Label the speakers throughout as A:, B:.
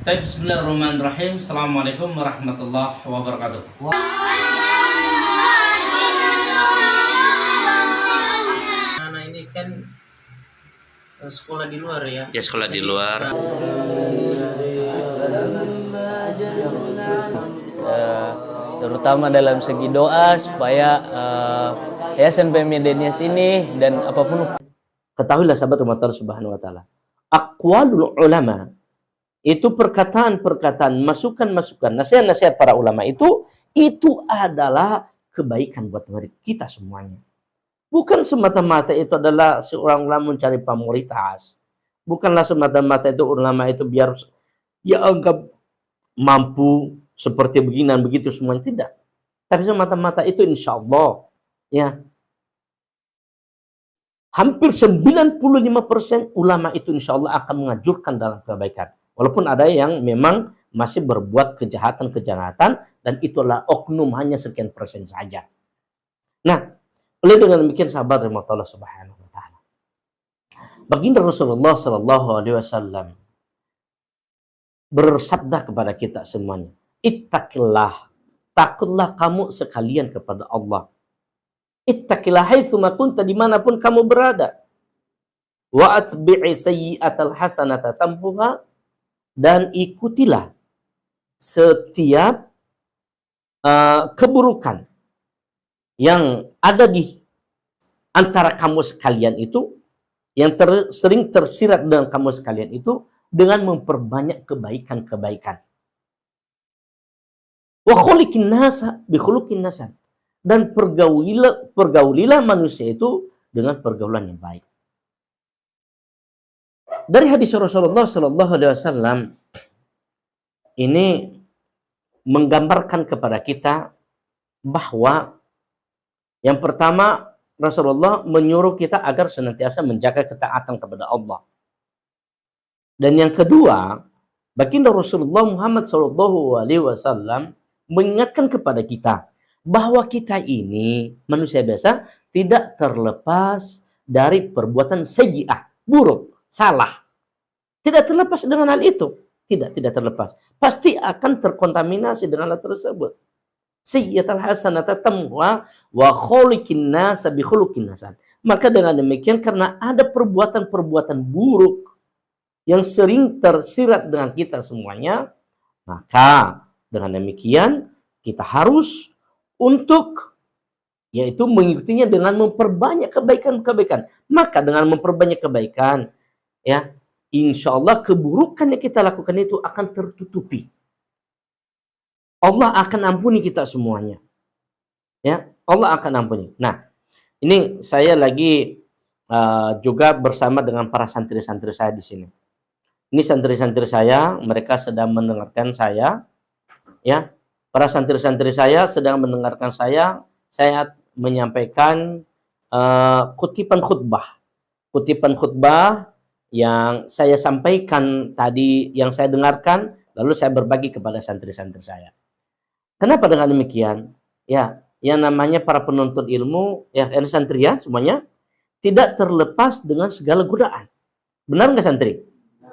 A: Bismillahirrahmanirrahim. Assalamualaikum warahmatullahi wabarakatuh.
B: Anak ini kan sekolah di luar ya.
C: Ya, sekolah di luar.
D: Terutama dalam segi doa supaya Yayasan Pemidenias ini dan apapun.
E: Ketahuilah sahabat umat Allah Subhanahu wa taala, aqwalul ulama itu perkataan-perkataan, masukan-masukan, nasihat-nasihat para ulama itu adalah kebaikan buat kita semuanya. Bukan semata-mata itu adalah seorang ulama mencari pamoritas. Bukanlah semata-mata itu ulama itu biar ya anggap mampu seperti begini dan begitu semuanya, tidak. Tapi semata-mata itu insya Allah ya hampir 95% ulama itu insya Allah akan mengajurkan dalam kebaikan. Walaupun ada yang memang masih berbuat kejahatan dan itulah oknum hanya sekian persen saja. Nah, oleh dengan demikian sahabat rahmatullah subhanahu wa ta'ala, baginda Rasulullah sallallahu alaihi wasallam bersabda kepada kita semuanya, ittaqillah, takutlah kamu sekalian kepada Allah. Ittaqillah haitsuma kunta, dimanapun kamu berada. Wa atbi'i sayyi'atal hasanata tamhuha, dan ikutilah setiap keburukan yang ada di antara kamu sekalian itu, yang sering tersirat dengan kamu sekalian itu, dengan memperbanyak kebaikan-kebaikan. Wa khuliqin nasa bi khuluqin hasan, dan pergaulilah manusia itu dengan pergaulan yang baik. Dari hadis Rasulullah sallallahu alaihi wasallam ini menggambarkan kepada kita bahwa yang pertama, Rasulullah menyuruh kita agar senantiasa menjaga ketaatan kepada Allah. Dan yang kedua, baginda Rasulullah Muhammad sallallahu alaihi wasallam mengingatkan kepada kita bahwa kita ini manusia biasa tidak terlepas dari perbuatan sayyi'ah, buruk, salah. Tidak terlepas dengan hal itu. Tidak terlepas. Pasti akan terkontaminasi dengan hal tersebut. Sayyi'atul hasanata tamwa wa khuliqin nasa bi khuluqin hasan. Maka dengan demikian, karena ada perbuatan-perbuatan buruk yang sering tersirat dengan kita semuanya, maka dengan demikian kita harus untuk yaitu mengikutinya dengan memperbanyak kebaikan-kebaikan. Maka dengan memperbanyak kebaikan, ya, insya Allah keburukan yang kita lakukan itu akan tertutupi. Allah akan ampuni kita semuanya. Ya, Allah akan ampuni. Nah, ini saya lagi juga bersama dengan para santri-santri saya di sini. Ini santri-santri saya, mereka sedang mendengarkan saya. Ya, para santri-santri saya sedang mendengarkan saya menyampaikan kutipan khutbah yang saya sampaikan tadi, yang saya dengarkan, lalu saya berbagi kepada santri-santri saya. Kenapa dengan demikian? Ya, yang namanya para penuntut ilmu, ya ini santri ya semuanya, tidak terlepas dengan segala godaan. Benar nggak santri?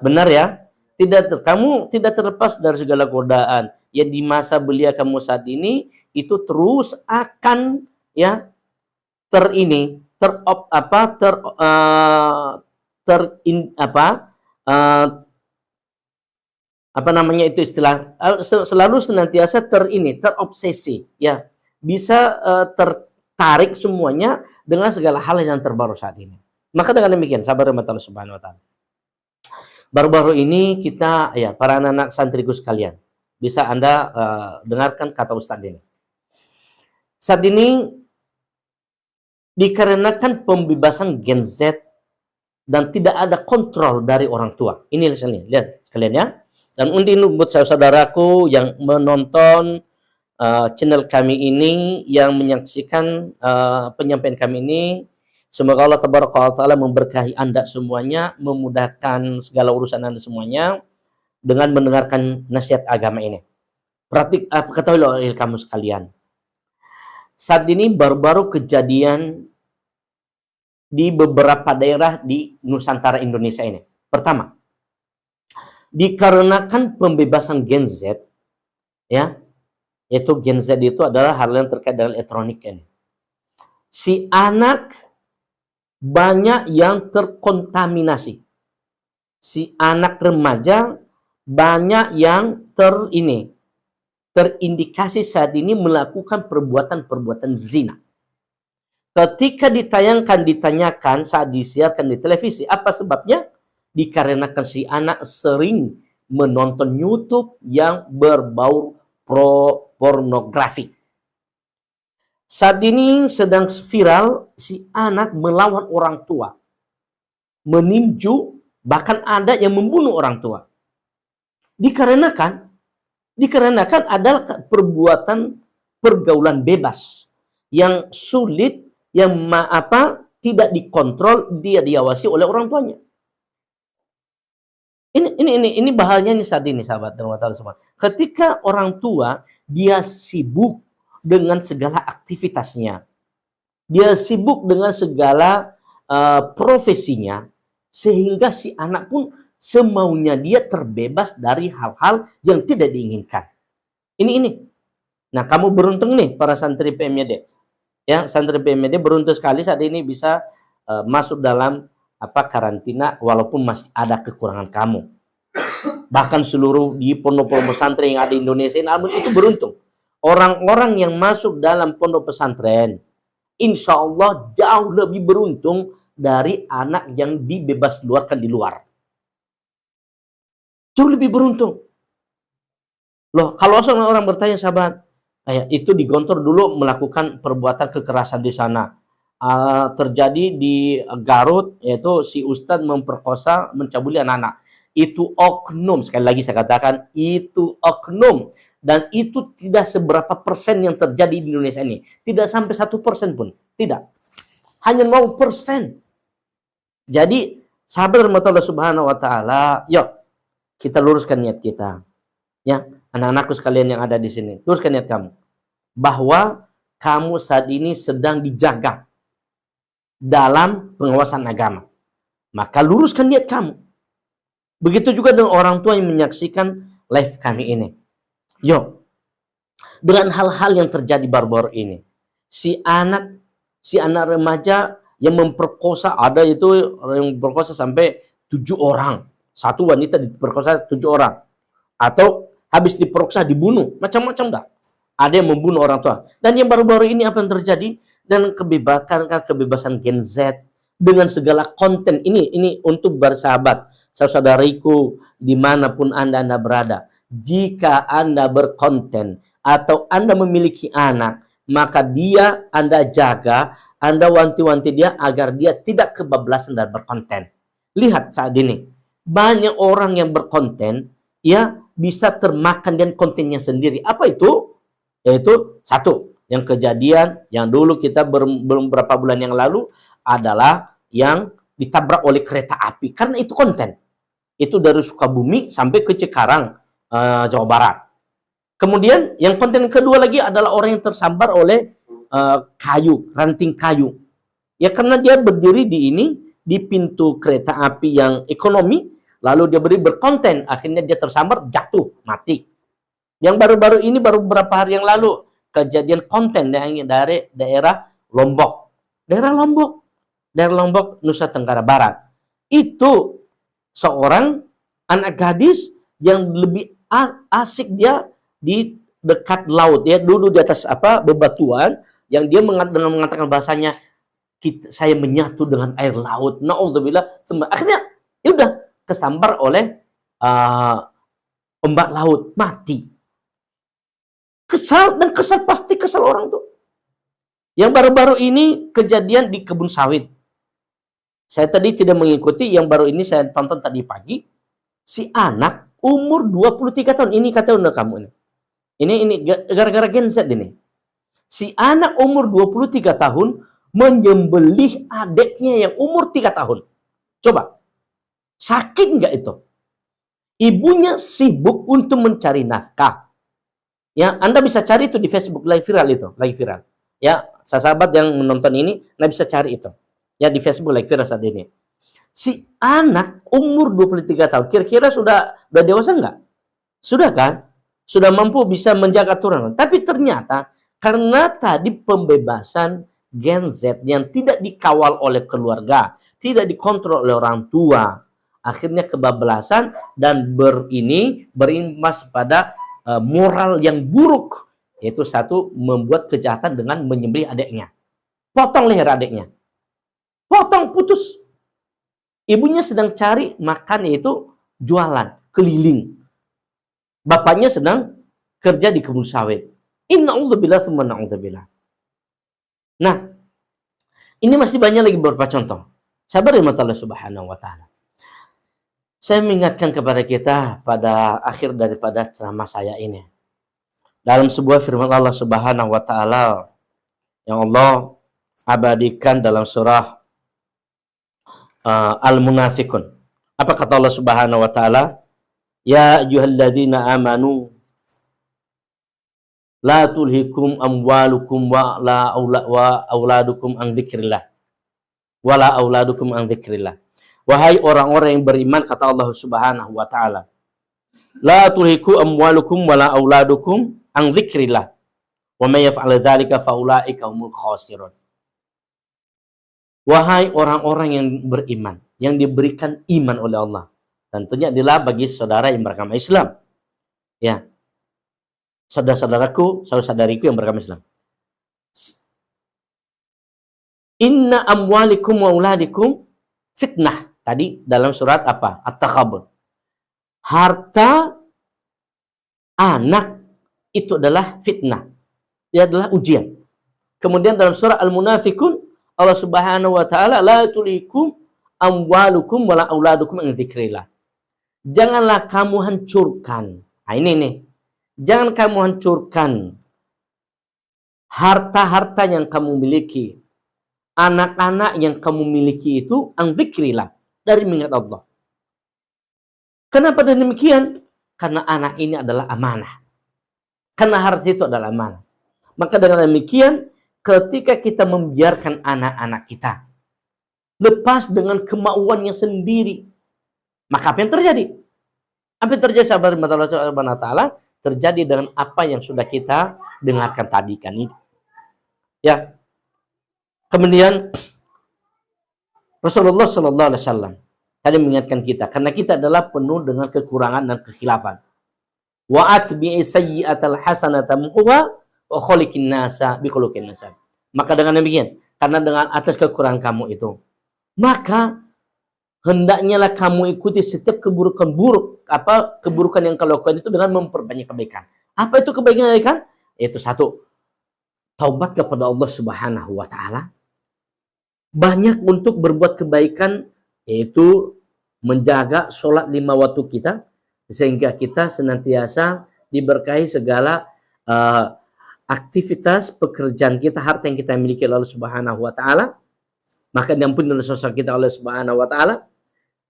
E: Benar ya? Kamu tidak terlepas dari segala godaan. Ya, di masa belia kamu saat ini itu terus akan ya selalu senantiasa terobsesi, ya, bisa tertarik semuanya dengan segala hal yang terbaru saat ini. Maka dengan demikian sahabat Allah Subhanahu wa taala, baru-baru ini kita, ya, para anak-anak santriku sekalian, bisa Anda dengarkan kata Ustadz ini. Saat ini dikarenakan pembebasan Gen Z dan tidak ada kontrol dari orang tua. Ini lihat sekalian ya. Dan untuk saudaraku yang menonton channel kami ini, yang menyaksikan penyampaian kami ini, semoga Allah Taala memberkahi Anda semuanya, memudahkan segala urusan Anda semuanya dengan mendengarkan nasihat agama ini. Ketahuilah kamu sekalian, saat ini baru-baru kejadian di beberapa daerah di Nusantara Indonesia ini. Pertama, Dikarenakan pembebasan Gen Z, ya, yaitu Gen Z itu adalah hal yang terkait dengan elektronik ini. Si anak banyak yang terkontaminasi. Si anak remaja banyak yang terindikasi saat ini melakukan perbuatan-perbuatan zina. Ketika ditanyakan saat disiarkan di televisi, apa sebabnya? Dikarenakan si anak sering menonton YouTube yang berbau pornografi. Saat ini sedang viral si anak melawan orang tua, meninju, bahkan ada yang membunuh orang tua. Dikarenakan adalah perbuatan pergaulan bebas yang sulit, yang tidak dikontrol, dia diawasi oleh orang tuanya. Ini bahayanya nih saat ini, sahabat dan teman semua. Ketika orang tua dia sibuk dengan segala aktivitasnya, dia sibuk dengan segala profesinya, sehingga si anak pun semaunya dia terbebas dari hal-hal yang tidak diinginkan. Ini. Nah, kamu beruntung nih para santri PMYD. Ya, santri PMYD beruntung sekali saat ini bisa masuk dalam karantina walaupun masih ada kekurangan kamu. Bahkan seluruh di pondok-pondok pesantren yang ada di Indonesia ini itu beruntung. Orang-orang yang masuk dalam pondok pesantren insya Allah jauh lebih beruntung dari anak yang dibebas luarkan di luar. Jauh lebih beruntung. Loh, kalau seorang orang bertanya, sahabat, itu di Gontor dulu melakukan perbuatan kekerasan di sana. Terjadi di Garut, yaitu si ustadz memperkosa, mencabuli anak-anak. Itu oknum, sekali lagi saya katakan, itu oknum. Dan itu tidak seberapa persen yang terjadi di Indonesia ini. Tidak sampai 1% pun. Tidak. Hanya 0%. Jadi, sahabat rahmatullah subhanahu wa ta'ala, yuk, kita luruskan niat kita. Ya, anak-anakku sekalian yang ada di sini, luruskan niat kamu. Bahwa kamu saat ini sedang dijaga dalam pengawasan agama. Maka luruskan niat kamu. Begitu juga dengan orang tua yang menyaksikan live kami ini. Yuk, dengan hal-hal yang terjadi baru-baru ini, si anak remaja yang memperkosa, ada itu yang memperkosa sampai 7 orang. Satu wanita diperkosa 7 orang. Atau habis diperkosa dibunuh, macam-macam dah. Ada yang membunuh orang tua. Dan yang baru-baru ini apa yang terjadi? Dan kebebasan Gen Z dengan segala konten ini untuk bersahabat, saudariku dimanapun anda berada. Jika anda berkonten atau anda memiliki anak, maka dia anda jaga, anda wanti-wanti dia agar dia tidak kebablasan dan berkonten. Lihat saat ini banyak orang yang berkonten ya bisa termakan dengan kontennya sendiri. Apa itu? Yaitu satu, yang kejadian yang dulu kita belum berapa bulan yang lalu adalah yang ditabrak oleh kereta api karena itu konten. Itu dari Sukabumi sampai ke Cikarang, Jawa Barat. Kemudian yang konten kedua lagi adalah orang yang tersambar oleh ranting kayu. Ya karena dia berdiri di pintu kereta api yang ekonomi, lalu dia berkonten, akhirnya dia tersambar, jatuh, mati. Yang baru-baru ini, baru beberapa hari yang lalu, kejadian konten dari daerah Lombok. Daerah Lombok, Nusa Tenggara Barat. Itu seorang anak gadis yang lebih asik dia di dekat laut. Ya, duduk di atas bebatuan, yang dia mengatakan bahasanya, saya menyatu dengan air laut. Na'udzubillah. Akhirnya, ya udah kesambar oleh ombak laut, mati. Kesal pasti kesal orang tuh. Yang baru-baru ini kejadian di kebun sawit. Saya tadi tidak mengikuti, yang baru ini saya tonton tadi pagi. Si anak umur 23 tahun, ini kata udah kamu ini. Ini gara-gara Gen Z ini. Si anak umur 23 tahun menyembelih adiknya yang umur 3 tahun. Coba. Sakit nggak itu? Ibunya sibuk untuk mencari nafkah. Ya, Anda bisa cari itu di Facebook, lagi viral. Ya, sahabat yang menonton ini, Anda bisa cari itu. Ya, di Facebook lagi viral saat ini. Si anak umur 23 tahun, kira-kira sudah dewasa enggak? Sudah kan? Sudah mampu bisa menjaga aturan. Tapi ternyata karena tadi pembebasan Gen Z yang tidak dikawal oleh keluarga, tidak dikontrol oleh orang tua, akhirnya kebablasan dan berimbas pada moral yang buruk. Yaitu satu, membuat kejahatan dengan menyembelih adiknya. Potong leher adiknya. Potong, putus. Ibunya sedang cari makan, yaitu jualan, keliling. Bapaknya sedang kerja di kebun sawit. Inna'udzubillah tsumma na'udzubillah. Nah, ini masih banyak lagi beberapa contoh. Sabar ya Allah Subhanahu wa taala. Saya mengingatkan kepada kita pada akhir daripada ceramah saya ini. Dalam sebuah firman Allah Subhanahu wa taala yang Allah abadikan dalam surah Al-Munafiqun. Apa kata Allah Subhanahu wa taala? Ya ayyuhalladzina amanu la tulhikum amwalukum wa auladukum an dzikrillah. Wala auladukum an dzikrillah. Wahai orang-orang yang beriman, kata Allah Subhanahu wa taala, la tulhiku amwalukum wala auladukum an dzikrillah. Wa may yaf'al dzalika faulaika humul khasirun. Wahai orang-orang yang beriman, yang diberikan iman oleh Allah. Tentunya adalah bagi saudara yang beragama Islam. Ya. Saudara-saudaraku, saudara-saudariku yang beragama Islam. Inna amwalikum wa auladikum fitnah. Tadi dalam surat apa? At-Takhabur. Harta anak itu adalah fitnah. Dia adalah ujian. Kemudian dalam surah Al-Munafiqun, Allah Subhanahu wa taala, la tulikum amwalukum wala auladukum an dzikrillah. Janganlah kamu hancurkan. Nah, ini nih. Jangan kamu hancurkan harta-harta yang kamu miliki. Anak-anak yang kamu miliki itu an dzikrillah, dari mengingat Allah. Kenapa demikian? Karena anak ini adalah amanah. Karena harta itu adalah amanah. Maka dengan demikian, ketika kita membiarkan anak-anak kita lepas dengan kemauannya sendiri, maka apa yang terjadi? Apa yang terjadi, sahabat Allah Subhanahu wa taala? Terjadi dengan apa yang sudah kita dengarkan tadi kan ini. Ya. Kemudian Rasulullah sallallahu alaihi wasallam tadi mengingatkan kita, karena kita adalah penuh dengan kekurangan dan kekhilafan. Wa atbi'i sayyi'atal hasanata muhwa wa khaliqin nasa bi khuluqin nasab. Maka dengan demikian, karena dengan atas kekurangan kamu itu, maka hendaknya lah kamu ikuti setiap keburukan yang kau lakukan itu dengan memperbanyak kebaikan. Apa itu kebaikan? Yaitu satu, taubat kepada Allah Subhanahu wa taala. Banyak untuk berbuat kebaikan, yaitu menjaga sholat 5 waktu kita, sehingga kita senantiasa diberkahi segala aktivitas pekerjaan kita, harta yang kita miliki oleh Allah Subhanahu wa taala. Maka diampuni oleh dosa kita oleh Subhanahu wa taala.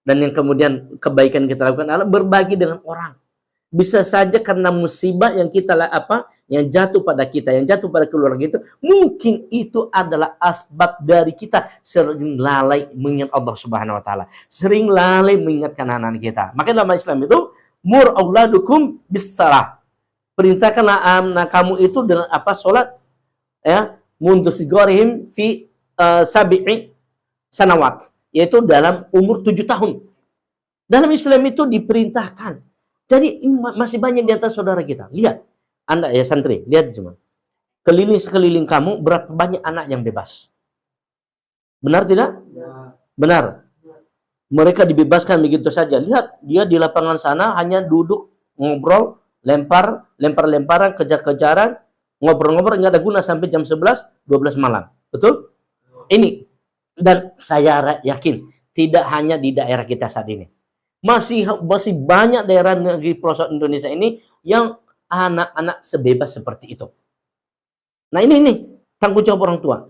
E: Dan yang kemudian kebaikan kita lakukan adalah berbagi dengan orang. Bisa saja karena musibah yang kita yang jatuh pada kita, yang jatuh pada keluarga itu, mungkin itu adalah asbab dari kita sering lalai mengingat Allah Subhanahu wa taala, sering lalai mengingatkan anak-anak kita. Maka dalam Islam itu, mur auladukum bis-shalah. Perintahkanlah anak kamu itu dengan salat, ya, mundu sigorihim fi sabi'i sanawat, yaitu dalam umur 7 tahun. Dalam Islam itu diperintahkan. Jadi masih banyak di antara saudara kita. Lihat, Anda ya santri, lihat semua. Sekeliling kamu berapa banyak anak yang bebas. Benar tidak? Benar. Mereka dibebaskan begitu saja. Lihat, dia di lapangan sana hanya duduk, ngobrol, lempar-lemparan, kejar-kejaran, ngobrol-ngobrol, nggak ada guna sampai jam 11, 12 malam. Betul? Ini. Dan saya yakin, tidak hanya di daerah kita saat ini. Masih banyak daerah negeri pelosok Indonesia ini yang anak-anak sebebas seperti itu. Nah ini tanggung jawab orang tua.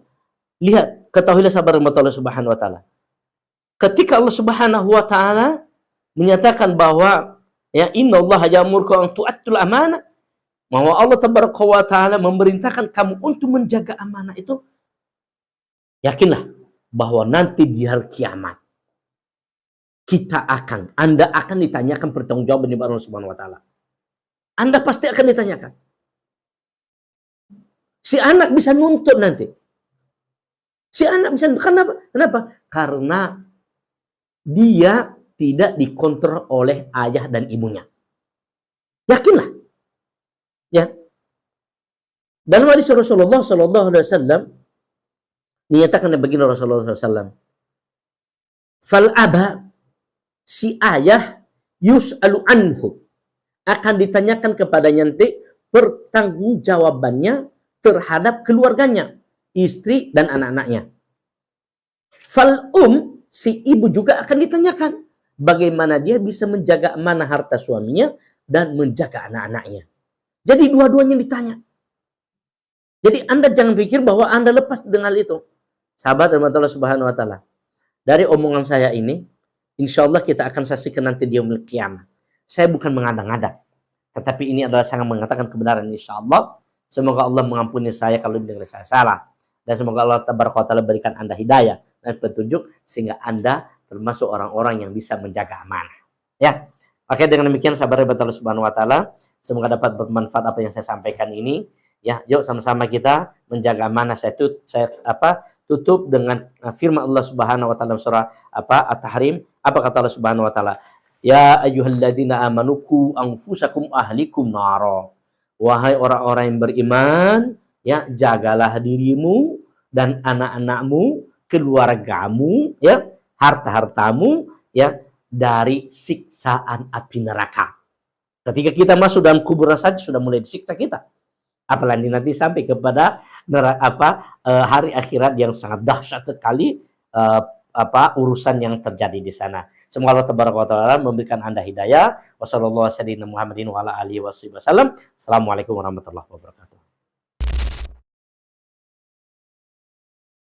E: Lihat, ketahuilah sabar Allah Subhanahu wa taala. Ketika Allah Subhanahu wa taala menyatakan bahwa ya innallaha ya'murukum an tu'attul amanah, bahwa Allah tabaraka wa taala memerintahkan kamu untuk menjaga amanah itu, yakinlah bahwa nanti di hari kiamat Anda akan ditanyakan pertanggungjawaban di Allah Subhanahu wa taala. Anda pasti akan ditanyakan. Si anak bisa nuntut nanti. Si anak bisa, kenapa? Kenapa? Karena dia tidak dikontrol oleh ayah dan ibunya. Yakinlah. Ya. Dalam hadis Rasulullah sallallahu alaihi wasallam dinyatakan begini Rasulullah sallallahu alaihi wasallam. Fal aba, si ayah, yus'alu anhu, akan ditanyakan kepadanya nanti pertanggungjawabannya terhadap keluarganya, istri dan anak-anaknya. Fal si ibu juga akan ditanyakan bagaimana dia bisa menjaga amanah harta suaminya dan menjaga anak-anaknya. Jadi dua-duanya ditanya. Jadi Anda jangan pikir bahwa Anda lepas dengan itu. Sahabat Allah Subhanahu wa taala. Dari omongan saya ini, insya Allah kita akan saksikan nanti di yaumil qiyamah. Saya bukan mengada-ngada, tetapi ini adalah sangat mengatakan kebenaran insya Allah. Semoga Allah mengampuni saya kalau dengar saya salah. Dan semoga Allah Tabaraka wa taala berikan Anda hidayah dan petunjuk sehingga Anda termasuk orang-orang yang bisa menjaga amanah. Ya. Oke, dengan demikian sahabat Allah Subhanahu wa taala, semoga dapat bermanfaat apa yang saya sampaikan ini. Ya, yuk sama-sama kita menjaga amanah. Saya tutup dengan firman Allah Subhanahu wa taala surah At-Tahrim. Apa kata Allah Subhanahu wa taala? Ya ayyuhalladzina amanu qu anfusakum ahlikum nara. Wahai orang-orang yang beriman, ya, jagalah dirimu dan anak-anakmu, keluargamu, ya, harta-hartamu, ya, dari siksaan api neraka. Ketika kita masuk dalam kuburan saja sudah mulai disiksa kita. Apalagi nanti sampai kepada hari akhirat yang sangat dahsyat sekali urusan yang terjadi di sana. Semoga Allah Tabaraka wa taala memberikan Anda hidayah. Wassallallahu wasallam Muhammadin wa ala alihi wasallam. Assalamualaikum warahmatullahi wabarakatuh.